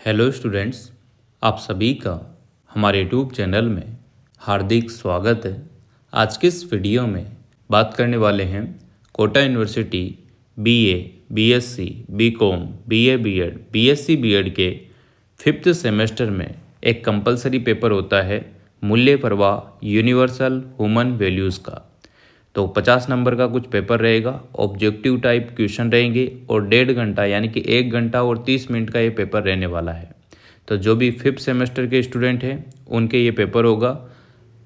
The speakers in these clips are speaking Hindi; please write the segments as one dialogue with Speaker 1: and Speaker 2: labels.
Speaker 1: हेलो स्टूडेंट्स, आप सभी का हमारे यूट्यूब चैनल में हार्दिक स्वागत है। आज के इस वीडियो में बात करने वाले हैं Kota university BA, BSc, BCom, BA BEd, BSc BEd के 5th सेमेस्टर में एक कंपलसरी पेपर होता है मूल्य प्रवाह यूनिवर्सल ह्यूमन वैल्यूज़ का। तो 50 नंबर का कुछ पेपर रहेगा, ऑब्जेक्टिव टाइप क्वेश्चन रहेंगे और 1.5 घंटा यानी कि 1 घंटा और 30 मिनट का ये पेपर रहने वाला है। तो जो भी 5th सेमेस्टर के स्टूडेंट हैं उनके ये पेपर होगा,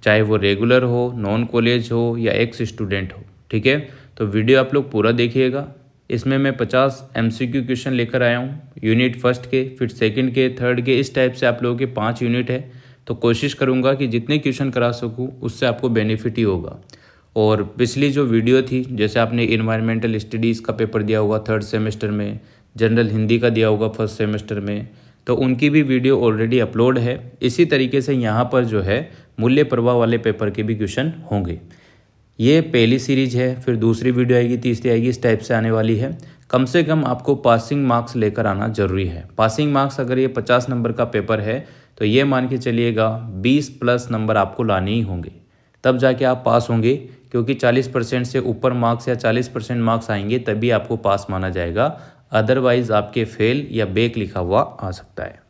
Speaker 1: चाहे वो रेगुलर हो, नॉन कॉलेज हो या एक्स स्टूडेंट हो। ठीक है, तो वीडियो आप लोग पूरा देखिएगा। इसमें मैं 50 MCQ क्वेश्चन लेकर आया हूँ, यूनिट फर्स्ट के, फिर सेकंड के, थर्ड के, इस टाइप से आप लोगों के 5 यूनिट है। तो कोशिश करूँगा कि जितने क्वेश्चन करा सकूँ उससे आपको बेनिफिट ही होगा। और पिछली जो वीडियो थी, जैसे आपने इन्वायरमेंटल स्टडीज़ का पेपर दिया होगा 3rd सेमेस्टर में, जनरल हिंदी का दिया होगा 1st सेमेस्टर में, तो उनकी भी वीडियो ऑलरेडी अपलोड है। इसी तरीके से यहाँ पर जो है मूल्य प्रवाह वाले पेपर के भी क्वेश्चन होंगे। ये पहली सीरीज है, फिर दूसरी वीडियो आएगी, तीसरी आएगी, इस टाइप से आने वाली है। कम से कम आपको पासिंग मार्क्स लेकर आना ज़रूरी है। पासिंग मार्क्स अगर ये 50 नंबर का पेपर है तो ये मान के चलिएगा 20+ नंबर आपको लाने ही होंगे, तब जाके आप पास होंगे। क्योंकि 40% से ऊपर मार्क्स या 40% मार्क्स आएंगे तभी आपको पास माना जाएगा, अदरवाइज़ आपके फेल या बैक लिखा हुआ आ सकता है।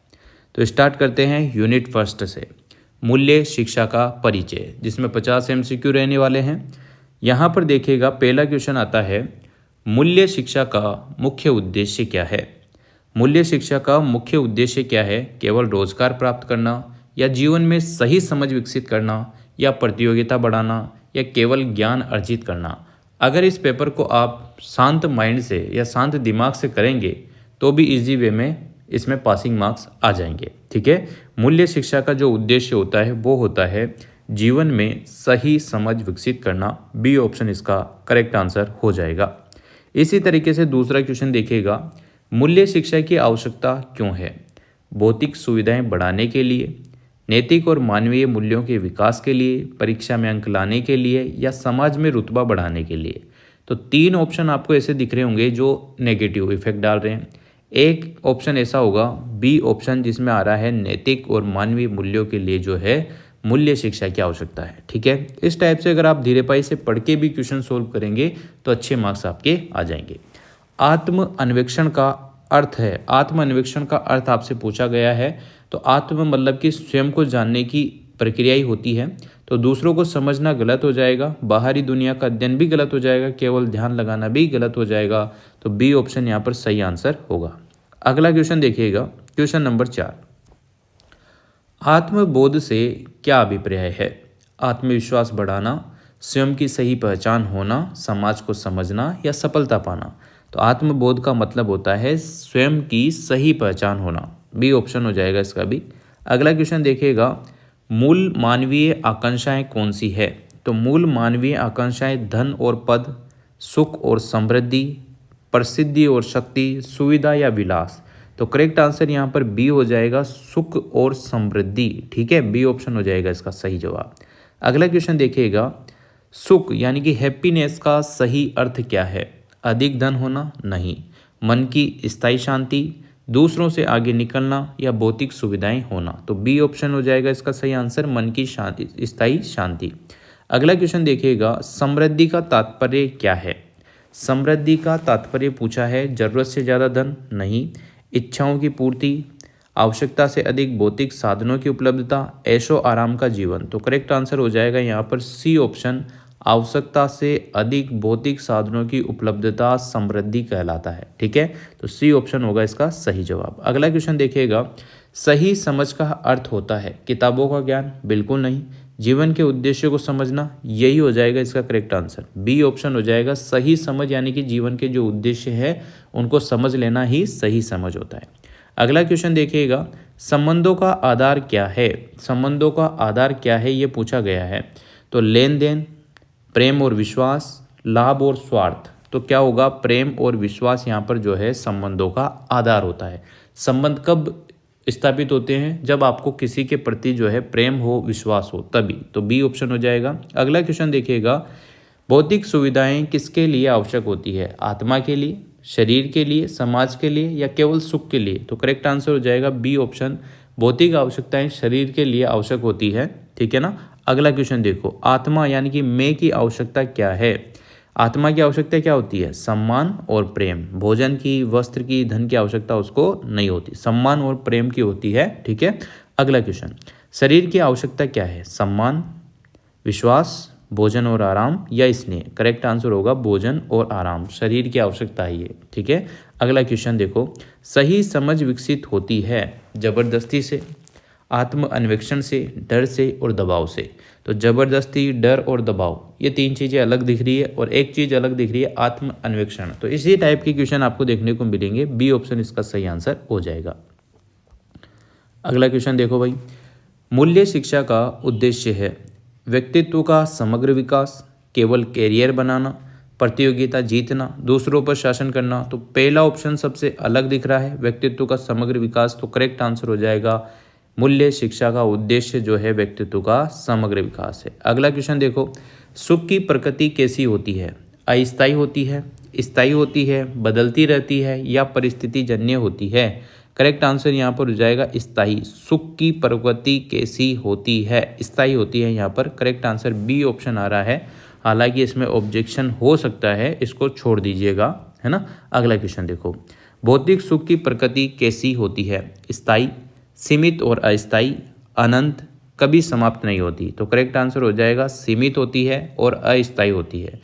Speaker 1: तो स्टार्ट करते हैं यूनिट फर्स्ट से, मूल्य शिक्षा का परिचय, जिसमें 50 MCQ रहने वाले हैं। यहाँ पर देखिएगा पहला क्वेश्चन आता है, मूल्य शिक्षा का मुख्य उद्देश्य क्या है। मूल्य शिक्षा का मुख्य उद्देश्य क्या है? केवल रोजगार प्राप्त करना, या जीवन में सही समझ विकसित करना, या प्रतियोगिता बढ़ाना, या केवल ज्ञान अर्जित करना। अगर इस पेपर को आप शांत माइंड से या शांत दिमाग से करेंगे तो भी इजी वे में इसमें पासिंग मार्क्स आ जाएंगे। ठीक है, मूल्य शिक्षा का जो उद्देश्य होता है वो होता है जीवन में सही समझ विकसित करना। बी ऑप्शन इसका करेक्ट आंसर हो जाएगा। इसी तरीके से दूसरा क्वेश्चन देखिएगा, मूल्य शिक्षा की आवश्यकता क्यों है? भौतिक सुविधाएं बढ़ाने के लिए, नैतिक और मानवीय मूल्यों के विकास के लिए, परीक्षा में अंक लाने के लिए, या समाज में रुतबा बढ़ाने के लिए। तो 3 ऑप्शन आपको ऐसे दिख रहे होंगे जो नेगेटिव इफेक्ट डाल रहे हैं। एक ऑप्शन ऐसा होगा बी ऑप्शन, जिसमें आ रहा है नैतिक और मानवीय मूल्यों के लिए जो है मूल्य शिक्षा की आवश्यकता है। ठीक है, इस टाइप से अगर आप धीरे पाई से पढ़ के भी क्वेश्चन सोल्व करेंगे तो अच्छे मार्क्स आपके आ जाएंगे। आत्म अन्वेषण का अर्थ है, आत्म अन्वेषण का अर्थ आपसे पूछा गया है। तो आत्म मतलब कि स्वयं को जानने की प्रक्रिया ही होती है। तो दूसरों को समझना गलत हो जाएगा, बाहरी दुनिया का अध्ययन भी गलत हो जाएगा, केवल ध्यान लगाना भी गलत हो जाएगा। तो बी ऑप्शन यहाँ पर सही आंसर होगा। अगला क्वेश्चन देखिएगा, क्वेश्चन नंबर 4, आत्मबोध से क्या अभिप्राय है? आत्मविश्वास बढ़ाना, स्वयं की सही पहचान होना, समाज को समझना, या सफलता पाना। तो आत्मबोध का मतलब होता है स्वयं की सही पहचान होना। बी ऑप्शन हो जाएगा इसका भी। अगला क्वेश्चन देखिएगा, मूल मानवीय आकांक्षाएं कौन सी है? तो मूल मानवीय आकांक्षाएं धन और पद, सुख और समृद्धि, प्रसिद्धि और शक्ति, सुविधा या विलास। तो करेक्ट आंसर यहाँ पर बी हो जाएगा, सुख और समृद्धि। ठीक है, बी ऑप्शन हो जाएगा इसका सही जवाब। अगला क्वेश्चन देखिएगा, सुख यानी कि हैप्पीनेस का सही अर्थ क्या है? अधिक धन होना? नहीं। मन की स्थायी शांति, दूसरों से आगे निकलना, या भौतिक सुविधाएं होना। तो बी ऑप्शन हो जाएगा इसका सही आंसर, मन की शांति, स्थायी शांति। अगला क्वेश्चन देखिएगा, समृद्धि का तात्पर्य क्या है? समृद्धि का तात्पर्य पूछा है जरूरत से ज़्यादा धन? नहीं। इच्छाओं की पूर्ति, आवश्यकता से अधिक भौतिक साधनों की उपलब्धता, ऐशो आराम का जीवन। तो करेक्ट आंसर हो जाएगा यहाँ पर सी ऑप्शन, आवश्यकता से अधिक भौतिक साधनों की उपलब्धता समृद्धि कहलाता है। ठीक है, तो सी ऑप्शन होगा इसका सही जवाब। अगला क्वेश्चन देखिएगा, सही समझ का अर्थ होता है किताबों का ज्ञान? बिल्कुल नहीं। जीवन के उद्देश्य को समझना, यही हो जाएगा इसका करेक्ट आंसर। बी ऑप्शन हो जाएगा, सही समझ यानी कि जीवन के जो उद्देश्य है उनको समझ लेना ही सही समझ होता है। अगला क्वेश्चन देखिएगा, संबंधों का आधार क्या है? संबंधों का आधार क्या है ये पूछा गया है। तो लेन देन, प्रेम और विश्वास, लाभ और स्वार्थ। तो क्या होगा? प्रेम और विश्वास यहाँ पर जो है संबंधों का आधार होता है। संबंध कब स्थापित होते हैं? जब आपको किसी के प्रति जो है प्रेम हो, विश्वास हो, तभी। तो बी ऑप्शन हो जाएगा। अगला क्वेश्चन देखिएगा, भौतिक सुविधाएं किसके लिए आवश्यक होती है? आत्मा के लिए, शरीर के लिए, समाज के लिए या केवल सुख के लिए? तो करेक्ट आंसर हो जाएगा बी ऑप्शन, भौतिक आवश्यकताएं शरीर के लिए आवश्यक होती है, ठीक है ना। अगला क्वेश्चन देखो, आत्मा यानी कि मैं की आवश्यकता क्या है? आत्मा की आवश्यकता क्या होती है? सम्मान और प्रेम। भोजन की, वस्त्र की, धन की आवश्यकता उसको नहीं होती, सम्मान और प्रेम की होती है, ठीक है। अगला क्वेश्चन, शरीर की आवश्यकता क्या है? सम्मान, विश्वास, भोजन और आराम या स्नेह? करेक्ट आंसर होगा भोजन और आराम, शरीर की आवश्यकता है ये, ठीक है। अगला क्वेश्चन देखो, सही समझ विकसित होती है जबरदस्ती से, आत्म अन्वेषण से, डर से और दबाव से? तो जबरदस्ती, डर और दबाव, ये तीन चीज़ें अलग दिख रही है और एक चीज़ अलग दिख रही है आत्म अन्वेषण। तो इसी टाइप के क्वेश्चन आपको देखने को मिलेंगे, बी ऑप्शन इसका सही आंसर हो जाएगा। अगला क्वेश्चन देखो भाई, मूल्य शिक्षा का उद्देश्य है व्यक्तित्व का समग्र विकास, केवल कैरियर बनाना, प्रतियोगिता जीतना, दूसरों पर शासन करना? तो पहला ऑप्शन सबसे अलग दिख रहा है, व्यक्तित्व का समग्र विकास, तो करेक्ट आंसर हो जाएगा मूल्य शिक्षा का उद्देश्य जो है व्यक्तित्व का समग्र विकास है। अगला क्वेश्चन देखो, सुख की प्रकृति कैसी होती है? अस्थायी होती है, स्थायी होती है, बदलती रहती है या परिस्थिति जन्य होती है? करेक्ट आंसर यहाँ पर हो जाएगा स्थायी। सुख की प्रकृति कैसी होती है? स्थायी होती है यहाँ पर, करेक्ट आंसर बी ऑप्शन आ रहा है। हालांकि इसमें ऑब्जेक्शन हो सकता है, इसको छोड़ दीजिएगा, है ना। अगला क्वेश्चन देखो, भौतिक सुख की प्रकृति कैसी होती है? स्थायी, सीमित और अस्थायी, अनंत, कभी समाप्त नहीं होती? तो करेक्ट आंसर हो जाएगा सीमित होती है और अस्थायी होती है।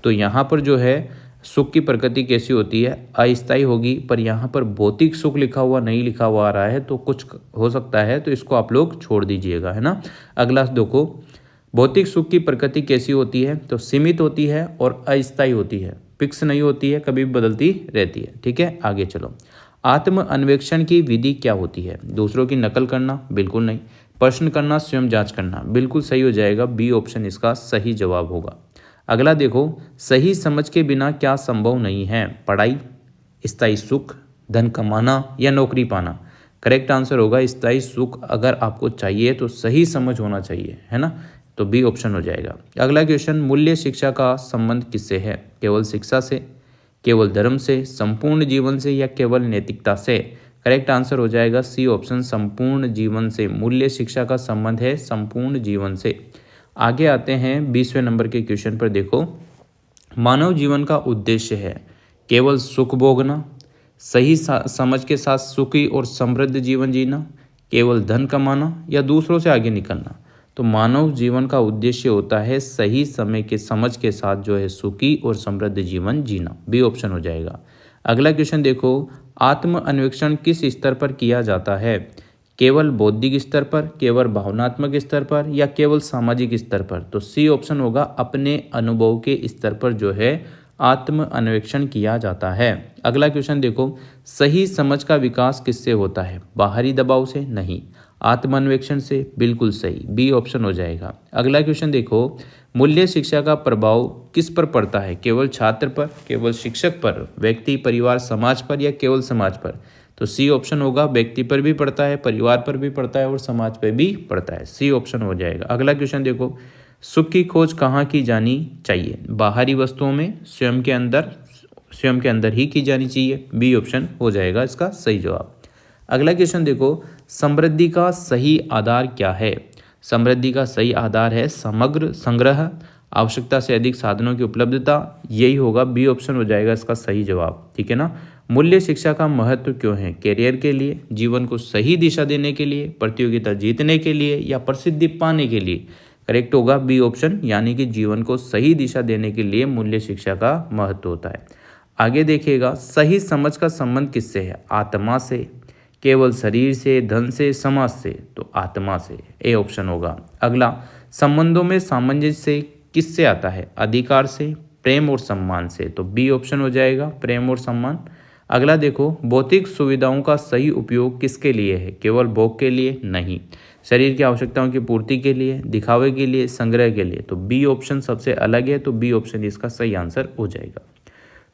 Speaker 1: तो यहाँ पर जो है सुख की प्रकृति कैसी होती है? अस्थायी होगी, पर यहाँ पर भौतिक सुख लिखा हुआ नहीं लिखा हुआ आ रहा है, तो कुछ हो सकता है, तो इसको आप लोग छोड़ दीजिएगा, है ना। अगला देखो, भौतिक सुख की प्रकृति कैसी होती है? तो सीमित होती है और अस्थायी होती है, फिक्स नहीं होती है, कभी बदलती रहती है, ठीक है। आगे चलो, आत्म अन्वेषण की विधि क्या होती है? दूसरों की नकल करना? बिल्कुल नहीं। प्रश्न करना, स्वयं जांच करना? बिल्कुल सही हो जाएगा, बी ऑप्शन इसका सही जवाब होगा। अगला देखो, सही समझ के बिना क्या संभव नहीं है? पढ़ाई, स्थायी सुख, धन कमाना या नौकरी पाना? करेक्ट आंसर होगा स्थायी सुख। अगर आपको चाहिए तो सही समझ होना चाहिए, है ना, तो बी ऑप्शन हो जाएगा। अगला क्वेश्चन, मूल्य शिक्षा का संबंध किससे है? केवल शिक्षा से, केवल धर्म से, संपूर्ण जीवन से या केवल नैतिकता से? करेक्ट आंसर हो जाएगा सी ऑप्शन, संपूर्ण जीवन से। मूल्य शिक्षा का संबंध है संपूर्ण जीवन से। आगे आते हैं 20वें नंबर के क्वेश्चन पर। देखो, मानव जीवन का उद्देश्य है केवल सुख भोगना, सही समझ के साथ सुखी और समृद्ध जीवन जीना, केवल धन कमाना या दूसरों से आगे निकलना? तो मानव जीवन का उद्देश्य होता है सही समय के समझ के साथ जो है सुखी और समृद्ध जीवन जीना, बी ऑप्शन हो जाएगा। अगला क्वेश्चन देखो, आत्म अन्वेषण किस स्तर पर किया जाता है? केवल बौद्धिक स्तर पर, केवल भावनात्मक स्तर पर या केवल सामाजिक स्तर पर? तो सी ऑप्शन होगा, अपने अनुभव के स्तर पर जो है आत्म अन्वेषण किया जाता है। अगला क्वेश्चन देखो, सही समझ का विकास किससे होता है? बाहरी दबाव से? नहीं। आत्म अन्वेषण से? बिल्कुल सही, बी ऑप्शन हो जाएगा। अगला क्वेश्चन देखो, मूल्य शिक्षा का प्रभाव किस पर पड़ता है? केवल छात्र पर, केवल शिक्षक पर, व्यक्ति, परिवार, समाज पर या केवल समाज पर? तो सी ऑप्शन होगा, व्यक्ति पर भी पड़ता है, परिवार पर भी पड़ता है और समाज पर भी पड़ता है, सी ऑप्शन हो जाएगा। अगला क्वेश्चन देखो, सुख की खोज कहाँ की जानी चाहिए? बाहरी वस्तुओं में, स्वयं के अंदर ही की जानी चाहिए, बी ऑप्शन हो जाएगा इसका सही जवाब। अगला क्वेश्चन देखो, समृद्धि का सही आधार क्या है? समृद्धि का सही आधार है समग्र संग्रह, आवश्यकता से अधिक साधनों की उपलब्धता, यही होगा, बी ऑप्शन हो जाएगा इसका सही जवाब, ठीक है ना। मूल्य शिक्षा का महत्व क्यों है? कैरियर के लिए, जीवन को सही दिशा देने के लिए, प्रतियोगिता जीतने के लिए या प्रसिद्धि पाने के लिए? करेक्ट होगा बी ऑप्शन, यानी कि जीवन को सही दिशा देने के लिए मूल्य शिक्षा का महत्व होता है। आगे देखिएगा, सही समझ का संबंध किससे है? आत्मा से, केवल शरीर से, धन से, समाज से? तो आत्मा से, ए ऑप्शन होगा। अगला, संबंधों में सामंजस्य किससे आता है? अधिकार से, प्रेम और सम्मान से? तो बी ऑप्शन हो जाएगा, प्रेम और सम्मान। अगला देखो, भौतिक सुविधाओं का सही उपयोग किसके लिए है? केवल भोग के लिए? नहीं। शरीर की आवश्यकताओं की पूर्ति के लिए, दिखावे के लिए, संग्रह के लिए? तो बी ऑप्शन सबसे अलग है, तो बी ऑप्शन इसका सही आंसर हो जाएगा।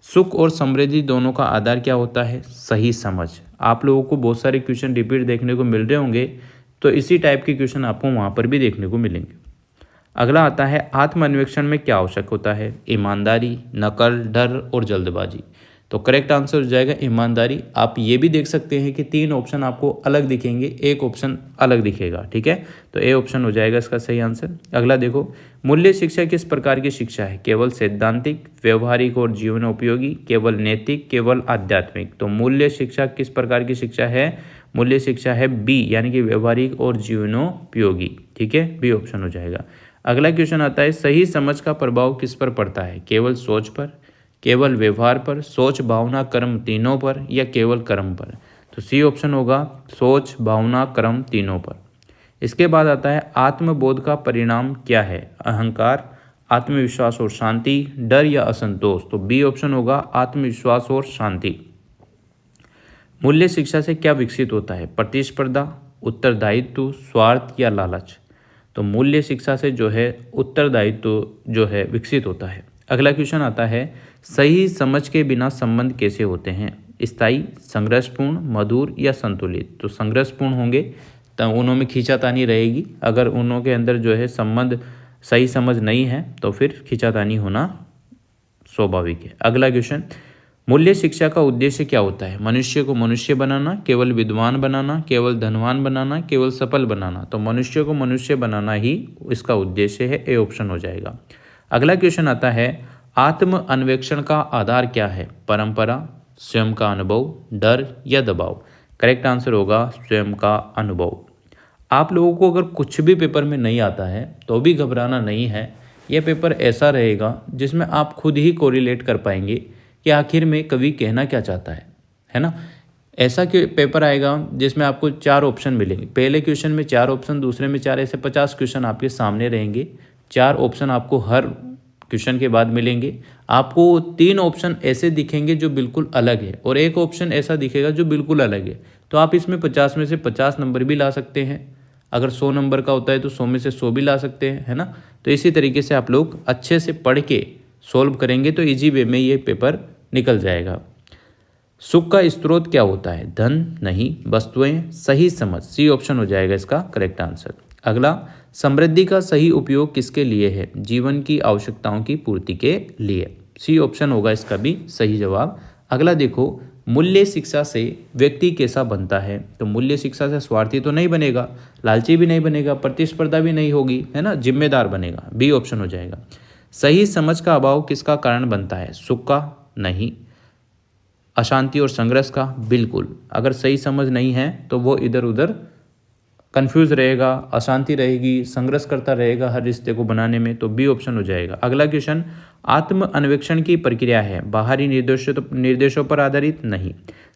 Speaker 1: सुख और समृद्धि दोनों का आधार क्या होता है? सही समझ। आप लोगों को बहुत सारे क्वेश्चन रिपीट देखने को मिल रहे होंगे, तो इसी टाइप के क्वेश्चन आपको वहाँ पर भी देखने को मिलेंगे। अगला आता है, आत्म अन्वेषण में क्या आवश्यक होता है? ईमानदारी, नकल, डर और जल्दबाजी? तो करेक्ट आंसर हो जाएगा ईमानदारी। आप ये भी देख सकते हैं कि 3 ऑप्शन आपको अलग दिखेंगे, एक ऑप्शन अलग दिखेगा, ठीक है। तो ए ऑप्शन हो जाएगा इसका सही आंसर। अगला देखो, मूल्य शिक्षा किस प्रकार की शिक्षा है? केवल सैद्धांतिक, व्यवहारिक और जीवनोपयोगी, केवल नैतिक, केवल आध्यात्मिक। तो मूल्य शिक्षा किस प्रकार की शिक्षा है? मूल्य शिक्षा है बी, यानी कि व्यवहारिक और जीवनोपयोगी, ठीक है, बी ऑप्शन हो जाएगा। अगला क्वेश्चन आता है, सही समझ का प्रभाव किस पर पड़ता है? केवल सोच पर, केवल व्यवहार पर, सोच भावना कर्म तीनों पर, या केवल कर्म पर? तो सी ऑप्शन होगा, सोच भावना कर्म तीनों पर। इसके बाद आता है, आत्मबोध का परिणाम क्या है? अहंकार, आत्मविश्वास और शांति, डर या असंतोष? तो बी ऑप्शन होगा, आत्मविश्वास और शांति। मूल्य शिक्षा से क्या विकसित होता है? प्रतिस्पर्धा, उत्तरदायित्व, स्वार्थ या लालच? तो मूल्य शिक्षा से जो है उत्तरदायित्व जो है विकसित होता है। अगला क्वेश्चन आता है, सही समझ के बिना संबंध कैसे होते हैं? स्थायी, संघर्षपूर्ण, मधुर या संतुलित? तो संघर्षपूर्ण होंगे, तो उनमें खींचातानी रहेगी। अगर उनों के अंदर जो है संबंध सही समझ नहीं है तो फिर खींचातानी होना स्वाभाविक है। अगला क्वेश्चन, मूल्य शिक्षा का उद्देश्य क्या होता है? मनुष्य को मनुष्य बनाना, केवल विद्वान बनाना, केवल धनवान बनाना, केवल सफल बनाना? तो मनुष्य को मनुष्य बनाना ही इसका उद्देश्य है, ए ऑप्शन हो जाएगा। अगला क्वेश्चन आता है, आत्म अन्वेषण का आधार क्या है? परंपरा, स्वयं का अनुभव, डर या दबाव? करेक्ट आंसर होगा स्वयं का अनुभव। आप लोगों को अगर कुछ भी पेपर में नहीं आता है तो भी घबराना नहीं है। यह पेपर ऐसा रहेगा जिसमें आप खुद ही कोरिलेट कर पाएंगे कि आखिर में कवि कहना क्या चाहता है ना। ऐसा पेपर आएगा जिसमें आपको 4 ऑप्शन मिलेंगे। पहले क्वेश्चन में 4 ऑप्शन, दूसरे में 4, ऐसे 50 क्वेश्चन आपके सामने रहेंगे। 4 ऑप्शन आपको हर क्वेश्चन के बाद मिलेंगे। आपको 3 ऑप्शन ऐसे दिखेंगे जो बिल्कुल अलग है और एक ऑप्शन ऐसा दिखेगा जो बिल्कुल अलग है। तो आप इसमें 50 में से 50 नंबर भी ला सकते हैं। अगर 100 नंबर का होता है तो 100 में से 100 भी ला सकते हैं, है ना। तो इसी तरीके से आप लोग अच्छे से पढ़ के सॉल्व करेंगे तो इजी वे में ये पेपर निकल जाएगा। सुख का स्रोत क्या होता है? धन नहीं, वस्तुएं, सही समझ? सी ऑप्शन हो जाएगा इसका करेक्ट आंसर। अगला, समृद्धि का सही उपयोग किसके लिए है? जीवन की आवश्यकताओं की पूर्ति के लिए? सी ऑप्शन होगा इसका भी सही जवाब। अगला देखो, मूल्य शिक्षा से व्यक्ति कैसा बनता है? तो मूल्य शिक्षा से स्वार्थी तो नहीं बनेगा, लालची भी नहीं बनेगा, प्रतिस्पर्धा भी नहीं होगी, है ना, जिम्मेदार बनेगा। बी ऑप्शन हो जाएगा। सही समझ का अभाव किसका कारण बनता है? सुख का? नहीं। अशांति और संघर्ष का? बिल्कुल। अगर सही समझ नहीं है तो वो इधर उधर कंफ्यूज रहेगा, अशांति रहेगी, संघर्ष करता रहेगा हर रिश्ते को बनाने में, तो बी ऑप्शन हो जाएगा। अगला क्वेश्चन, आत्म अन्वेषण की प्रक्रिया है बाहरी निर्देशों पर आधारित? नहीं।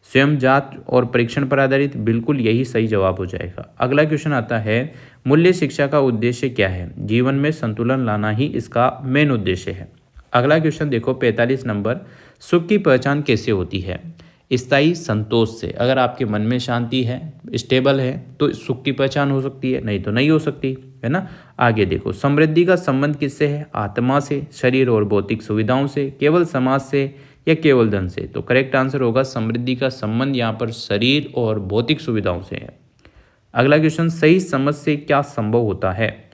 Speaker 1: स्वयं जांच और परीक्षण पर आधारित? बिल्कुल, यही सही जवाब हो जाएगा। अगला क्वेश्चन आता है, मूल्य शिक्षा का उद्देश्य क्या है? जीवन में संतुलन लाना ही इसका मेन उद्देश्य है। अगला क्वेश्चन देखो 45 नंबर, सुख की पहचान कैसे होती है? स्थायी, संतोष से। अगर आपके मन में शांति है, स्टेबल है, तो सुख की पहचान हो सकती है, नहीं तो नहीं हो सकती, है ना। आगे देखो, समृद्धि का संबंध किससे है? आत्मा से, शरीर और भौतिक सुविधाओं से, केवल समाज से या केवल धन से? तो करेक्ट आंसर होगा, समृद्धि का संबंध यहाँ पर शरीर और भौतिक सुविधाओं से है। अगला क्वेश्चन, सही समझ से क्या संभव होता है?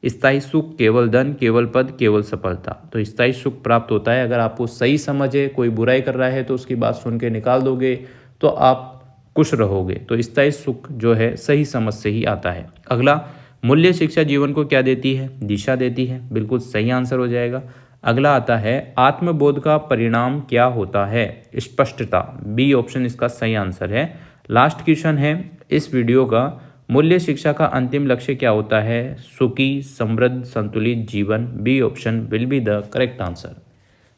Speaker 1: स्थायी सुख, केवल धन, केवल पद, केवल सफलता? तो स्थायी सुख प्राप्त होता है अगर आपको सही समझ है, कोई बुराई कर रहा है तो उसकी बात सुन के निकाल दोगे तो आप खुश रहोगे। तो स्थायी सुख जो है सही समझ से ही आता है। अगला, मूल्य शिक्षा जीवन को क्या देती है? दिशा देती है। बिल्कुल सही आंसर हो जाएगा। अगला आता है, आत्मबोध का परिणाम क्या होता है? स्पष्टता। बी ऑप्शन इसका सही आंसर है। लास्ट क्वेश्चन है इस वीडियो का, मूल्य शिक्षा का अंतिम लक्ष्य क्या होता है? सुखी, समृद्ध, संतुलित जीवन? B option will be the correct answer.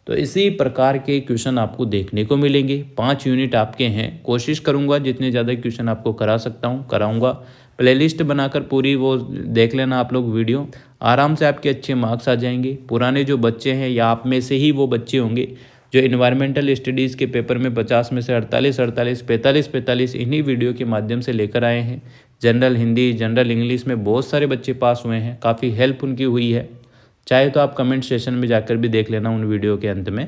Speaker 1: तो इसी प्रकार के क्वेश्चन आपको देखने को मिलेंगे। 5 यूनिट आपके हैं। कोशिश करूंगा जितने ज़्यादा क्वेश्चन आपको करा सकता हूं कराऊंगा। प्लेलिस्ट बनाकर पूरी वो देख लेना आप लोग वीडियो, आराम से आपके अच्छे मार्क्स आ जाएंगे। पुराने जो बच्चे हैं या आप में से ही वो बच्चे होंगे जो इन्वायरमेंटल स्टडीज़ के पेपर में 50 में से 48, 45 इन्हीं वीडियो के माध्यम से लेकर आए हैं। जनरल हिंदी, जनरल इंग्लिश में बहुत सारे बच्चे पास हुए हैं, काफ़ी हेल्प उनकी हुई है। चाहे तो आप कमेंट सेशन में जाकर भी देख लेना उन वीडियो के अंत में।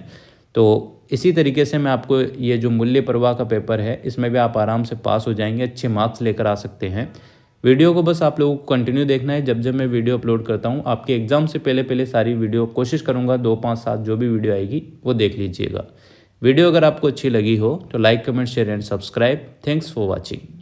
Speaker 1: तो इसी तरीके से मैं आपको ये जो मूल्य प्रवाह का पेपर है इसमें भी आप आराम से पास हो जाएंगे, अच्छे मार्क्स लेकर आ सकते हैं। वीडियो को बस आप लोगों को कंटिन्यू देखना है। जब जब मैं वीडियो अपलोड करता हूँ आपके एग्जाम से पहले सारी वीडियो कोशिश करूँगा 2, 5, 7 जो भी वीडियो आएगी वो देख लीजिएगा। वीडियो अगर आपको अच्छी लगी हो तो like comment share and subscribe. Thanks for watching.